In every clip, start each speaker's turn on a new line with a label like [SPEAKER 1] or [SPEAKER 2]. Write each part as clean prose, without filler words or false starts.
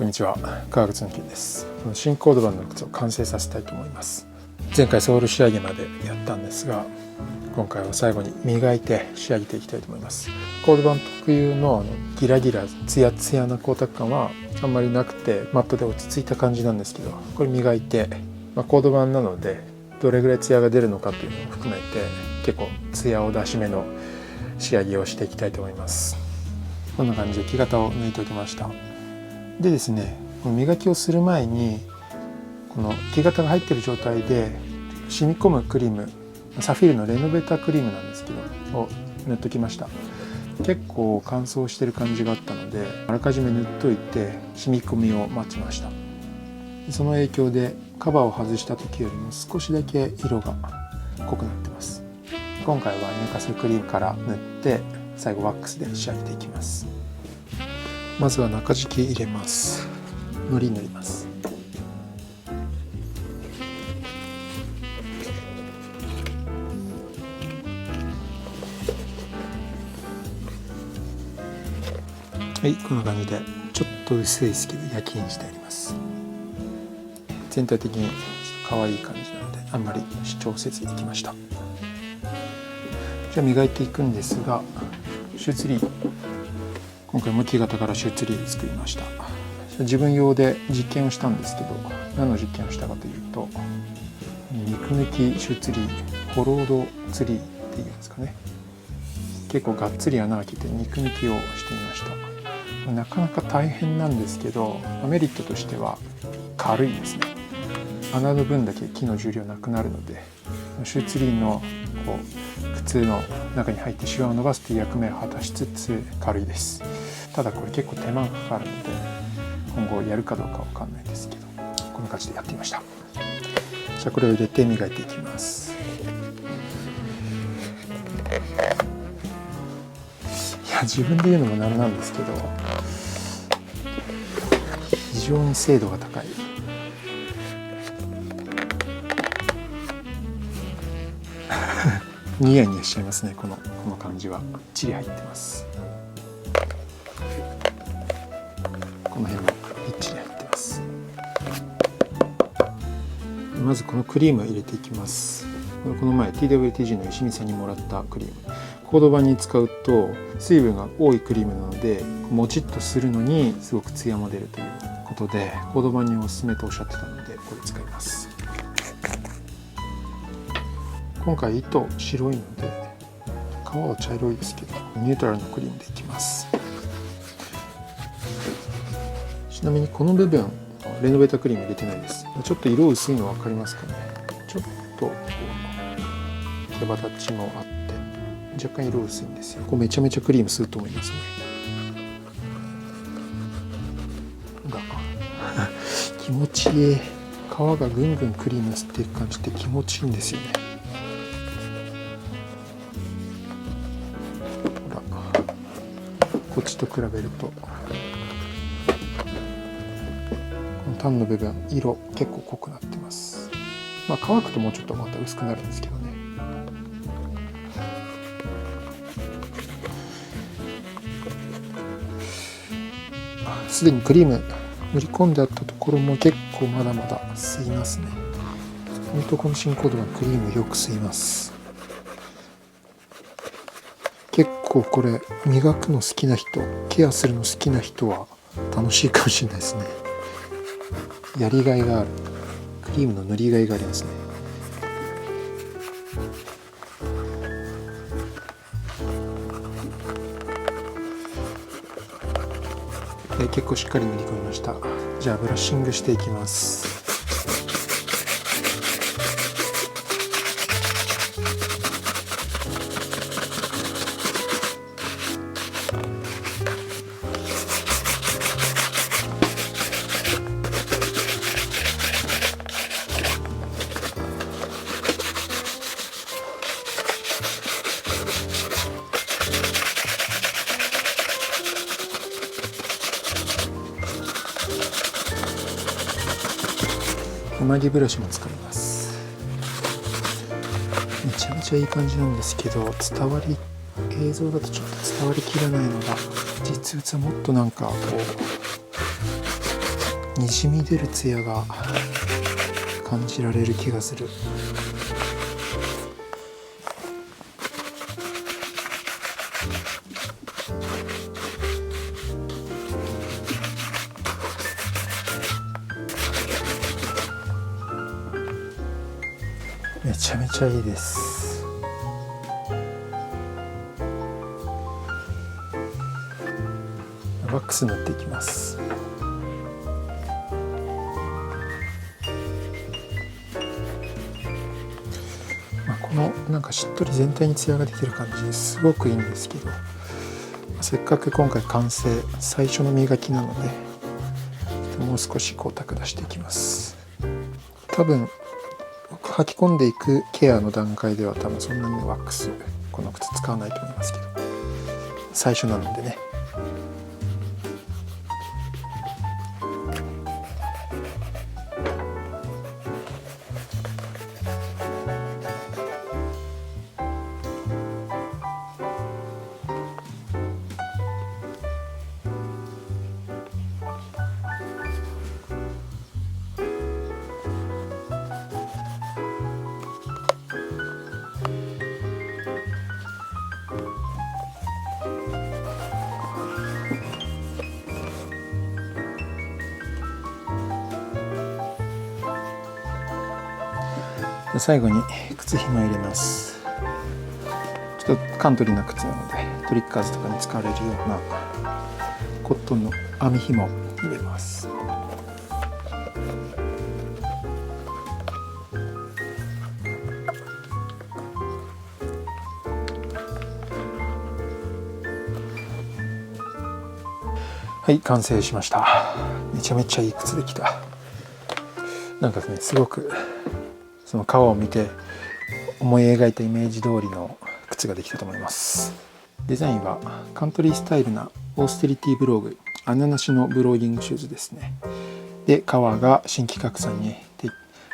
[SPEAKER 1] こんにちは、川口のきです。この新コードバンの靴を完成させたいと思います。前回ソール仕上げまでやったんですが、今回は最後に磨いて仕上げていきたいと思います。コードバン特有のギラギラツヤツヤな光沢感はあんまりなくて、マットで落ち着いた感じなんですけど、これ磨いて、コードバンなのでどれぐらいツヤが出るのかというのを含めて結構ツヤを出しめの仕上げをしていきたいと思います。こんな感じで木型を抜いておきました。でですね、この磨きをする前にこの木型が入っている状態で染み込むクリーム、サフィールのレノベータクリームなんですけどを塗っときました。結構乾燥してる感じがあったので、あらかじめ塗っといて染み込みを待ちました。その影響でカバーを外した時よりも少しだけ色が濃くなってます。今回は乳化するクリームから塗って最後ワックスで仕上げていきます。まずは中敷き入れます。糊塗ります。はい、こんな感じでちょっと薄いですけど焼きにしてあります。全体的にちょっと可愛い感じなのであんまり主張せずいきました。じゃあ磨いていくんですが、シューツリー、今回も木型からシューツリー作りました。自分用で実験をしたんですけど、何の実験をしたかというと、肉抜きシューツリー、ホロードツリーっていうんですかね。結構がっつり穴開けて肉抜きをしてみました。なかなか大変なんですけど、メリットとしては軽いですね。穴の分だけ木の重量なくなるので、シューツリーの靴の中に入ってシワを伸ばすという役目を果たしつつ軽いです。ただこれ結構手間がかかるので今後やるかどうかわかんないですけど、こんな感じでやってみました。じゃあこれを入れて磨いていきます。いや、自分で言うのもなんなんですけど、非常に精度が高い。ニヤニヤしちゃいますね。この感じはバッチリ入ってます。この辺もバッチリ入ってます。まずこのクリームを入れていきます。この前 TWTG の石見さんにもらったクリーム、コードバンに使うと水分が多いクリームなのでもちっとするのにすごくツヤも出るということで、コードバンにおすすめとおっしゃってたのでこれ使います。今回糸白いので皮は茶色いですけど、ニュートラルのクリームでいきます。ちなみにこの部分レノベータクリーム入れてないです。ちょっと色薄いの分かりますかね。ちょっと毛羽立ちもあって若干色薄いんですよ。これめちゃめちゃクリーム吸うと思いますね。気持ちいい。皮がぐんぐんクリーム吸っていく感じって気持ちいいんですよね。こっちと比べるとこのタンの部分色結構濃くなってます。乾くともうちょっとまた薄くなるんですけどね。すでにクリーム塗り込んであったところも結構まだまだ吸いますね。本当この新コードはクリームよく吸います。結構これ磨くの好きな人、ケアするの好きな人は楽しいかもしれないですね。やりがいがある。クリームの塗りがいがありますね。結構しっかり塗り込みました。じゃあブラッシングしていきます。天城ブラシも使います。めちゃめちゃいい感じなんですけど、映像だとちょっと伝わりきらないのが、実物はもっとなんかこにじみ出るツヤが感じられる気がする。めちゃめちゃいいです。ワックス塗っていきます。このなんかしっとり全体にツヤが出てる感じですごくいいんですけど、せっかく今回完成最初の磨きなので、もう少し光沢出していきます。多分履き込んでいくケアの段階では多分そんなにワックスこの靴使わないと思いますけど、最初なのでね。最後に靴ひも入れます。ちょっとカントリーな靴なのでトリッカーズとかに使われるようなコットンの網ひも入れます。はい、完成しました。めちゃめちゃいい靴できた。なんかね、すごくその革を見て思い描いたイメージ通りの靴ができたと思います。デザインはカントリースタイルなオーステリティブログ、穴なしのブローギングシューズですね。で、革が新規拡散に、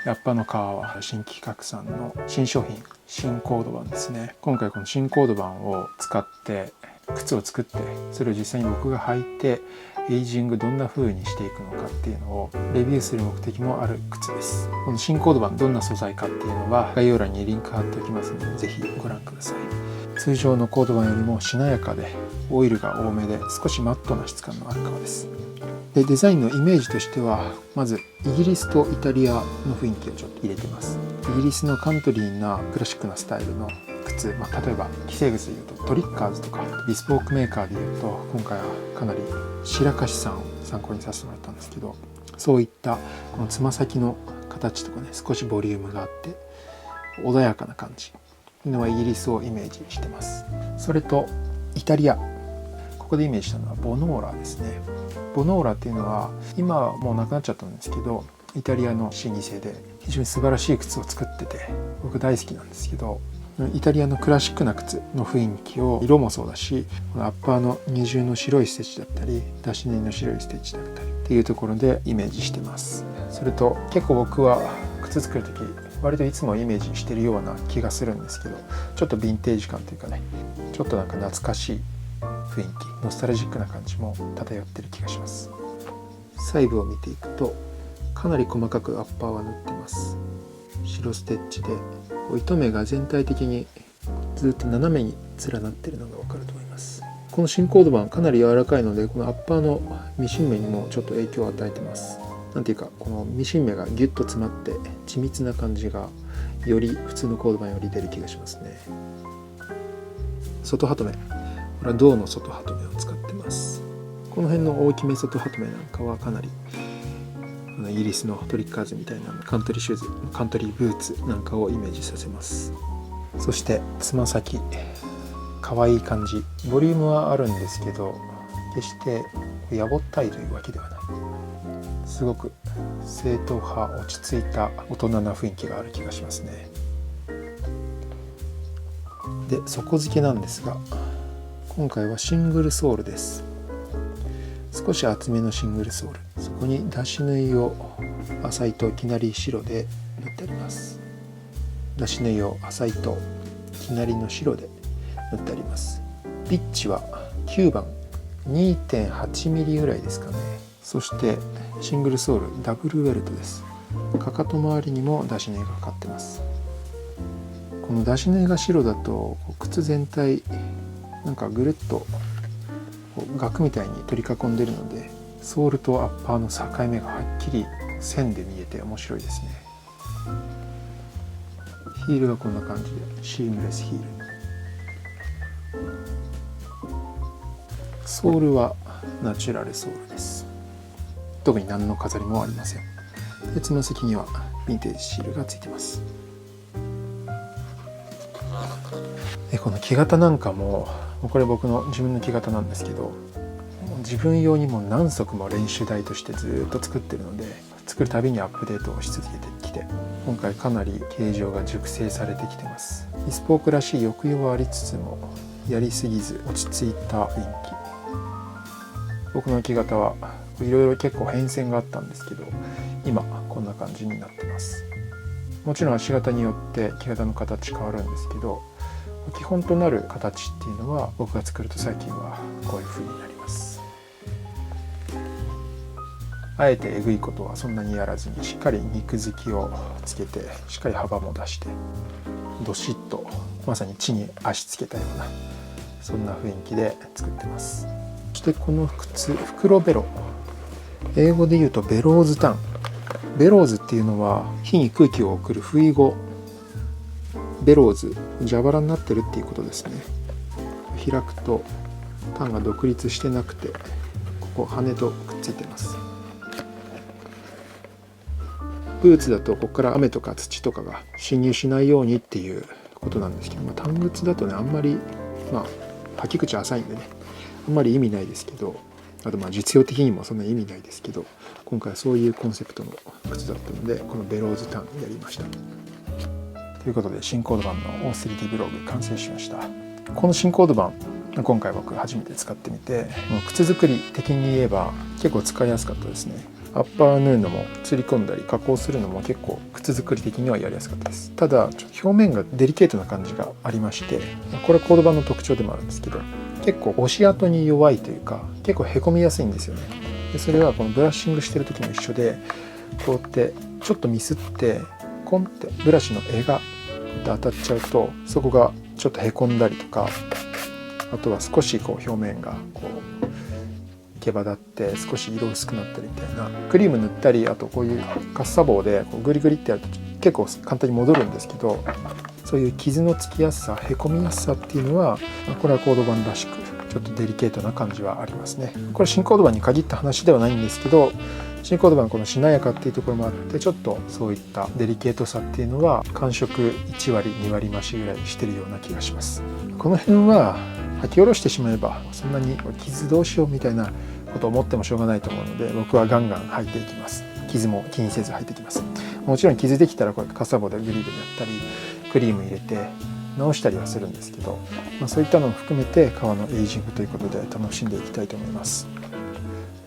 [SPEAKER 1] ラッパの革は新規拡散の新商品、新コード版ですね。今回この新コード版を使って靴を作って、それを実際に僕が履いてエイジングどんな風にしていくのかっていうのをレビューする目的もある靴です。この新コード版どんな素材かっていうのは概要欄にリンク貼っておきますので、ぜひご覧ください。通常のコード版よりもしなやかでオイルが多めで少しマットな質感のある革です。で、デザインのイメージとしてはまずイギリスとイタリアの雰囲気をちょっと入れてます。イギリスのカントリーなクラシックなスタイルの靴、例えば既製靴でいうとトリッカーズとかビスポークメーカーでいうと今回はかなり白樫さんを参考にさせてもらったんですけど、そういったこのつま先の形とかね、少しボリュームがあって穏やかな感じというのはイギリスをイメージしてます。それとイタリア、ここでイメージしたのはボノーラですね。ボノーラっていうのは今はもうなくなっちゃったんですけど、イタリアの老舗で非常に素晴らしい靴を作ってて僕大好きなんですけど、イタリアのクラシックな靴の雰囲気を色もそうだし、このアッパーの二重の白いステッチだったり出し縫いの白いステッチだったりっていうところでイメージしてます。それと結構僕は靴作る時割といつもイメージしてるような気がするんですけど、ちょっとヴィンテージ感というかね、ちょっとなんか懐かしい雰囲気、ノスタルジックな感じも漂ってる気がします。細部を見ていくとかなり細かくアッパーは塗ってます。白ステッチで糸目が全体的にずっと斜めに連なっているのが分かると思います。この新コード版かなり柔らかいので、このアッパーのミシン目にもちょっと影響を与えてます。なんていうか、このミシン目がギュッと詰まって緻密な感じがより普通のコード版より出る気がしますね。外ハトメ、これは銅の外ハトメを使ってます。この辺の大きめ外ハトメなんかはかなりイギリスのトリッカーズみたいなカントリーシューズ、カントリーブーツなんかをイメージさせます。そしてつま先、可愛い感じ、ボリュームはあるんですけど決してやぼったいというわけではない、すごく正統派、落ち着いた大人な雰囲気がある気がしますね。で、底付けなんですが今回はシングルソールです。少し厚めのシングルソール、そこに出し縫いを浅いときなり白で塗ってあります。出し縫いを浅いときなりの白で塗ってあります。ピッチは9番 2.8 ミリぐらいですかね。そしてシングルソールダブルウェルトです。かかと周りにも出し縫いがかかってます。この出し縫いが白だと靴全体なんかぐるっと額みたいに取り囲んでるので、ソールとアッパーの境目がはっきり線で見えて面白いですね。ヒールがこんな感じでシームレスヒール。ソールはナチュラルソールです。特に何の飾りもありません。で、つま先にはヴィンテージシールがついてます。で、この木型なんかもこれ僕の自分の木型なんですけど、自分用にも何足も練習台としてずっと作ってるので、作るたびにアップデートをし続けてきて、今回かなり形状が熟成されてきてます。イスポークらしい抑揚はありつつもやりすぎず落ち着いた雰囲気。僕の木型はいろいろ結構変遷があったんですけど、今こんな感じになってます。もちろん足型によって木型の形変わるんですけど、基本となる形っていうのは僕が作ると最近はこういう風になります。あえてえぐいことはそんなにやらずに、しっかり肉付きをつけて、しっかり幅も出して、どしっとまさに地に足つけたような、そんな雰囲気で作ってます。そしてこの靴、袋ベロ、英語で言うとベローズタン。ベローズっていうのは火に空気を送る不意語。ベローズ、蛇腹になってるっていうことですね。開くとタンが独立してなくて、ここ羽とくっついてます。ブーツだとここから雨とか土とかが侵入しないようにっていうことなんですけど、短靴だとね、あんまり履き口浅いんでね、あんまり意味ないですけど、あと実用的にもそんな意味ないですけど、今回はそういうコンセプトの靴だったので、このベローズタンやりました。ということで、新コード版の 3D ブログ完成しました。この新コード版、今回僕初めて使ってみて、靴作り的に言えば結構使いやすかったですね。アッパー縫うのも釣り込んだり加工するのも結構靴作り的にはやりやすかったです。ただ表面がデリケートな感じがありまして、これはコード版の特徴でもあるんですけど、結構押し跡に弱いというか、結構へこみやすいんですよね。でそれはこのブラッシングしてる時も一緒で、こうやってちょっとミスってコンってブラシの柄が当たっちゃうと、そこがちょっとへこんだりとか、あとは少し表面が毛羽立って少し色薄くなったりみたいな、クリーム塗ったり、あとこういうカッサ棒でグリグリってやると結構簡単に戻るんですけど、そういう傷のつきやすさ、へこみやすさっていうのは、これはコード版らしくちょっとデリケートな感じはありますね。これ新コード版に限った話ではないんですけど、新コード版このしなやかっていうところもあって、ちょっとそういったデリケートさっていうのは感触1割2割増しぐらいしてるような気がします。この辺は履き下ろしてしまえばそんなに傷どうしようみたいなことを思ってもしょうがないと思うので、僕はガンガン履いていきます。傷も気にせず履いていきます。もちろん傷できたらこれカッサ棒でグリグリやったりクリーム入れて直したりはするんですけど、そういったのも含めて革のエイジングということで楽しんでいきたいと思います。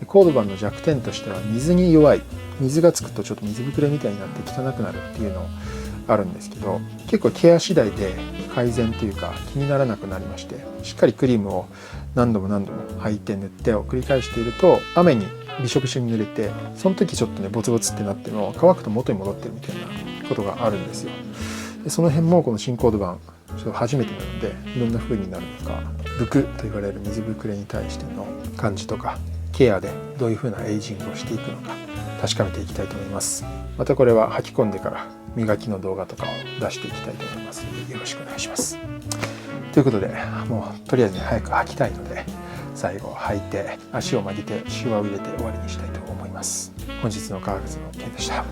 [SPEAKER 1] コード版の弱点としては水に弱い。水がつくとちょっと水ぶくれみたいになって汚くなるっていうのあるんですけど、結構ケア次第で改善というか気にならなくなりまして、しっかりクリームを何度も履いて塗ってを繰り返していると、雨にびしょびしょに濡れて、その時ちょっとねボツボツってなっても乾くと元に戻ってるみたいなことがあるんですよ。でその辺もこの新コード版ちょっと初めてなので、どんな風になるのか、ブクと言われる水ぶくれに対しての感じとかケアでどういう風なエイジングをしていくのか確かめていきたいと思います。またこれは履き込んでから磨きの動画とかを出していきたいと思いますので、よろしくお願いします。ということで、もうとりあえずね早く履きたいので、最後履いて足を曲げてシワを入れて終わりにしたいと思います。本日の革靴の件でした。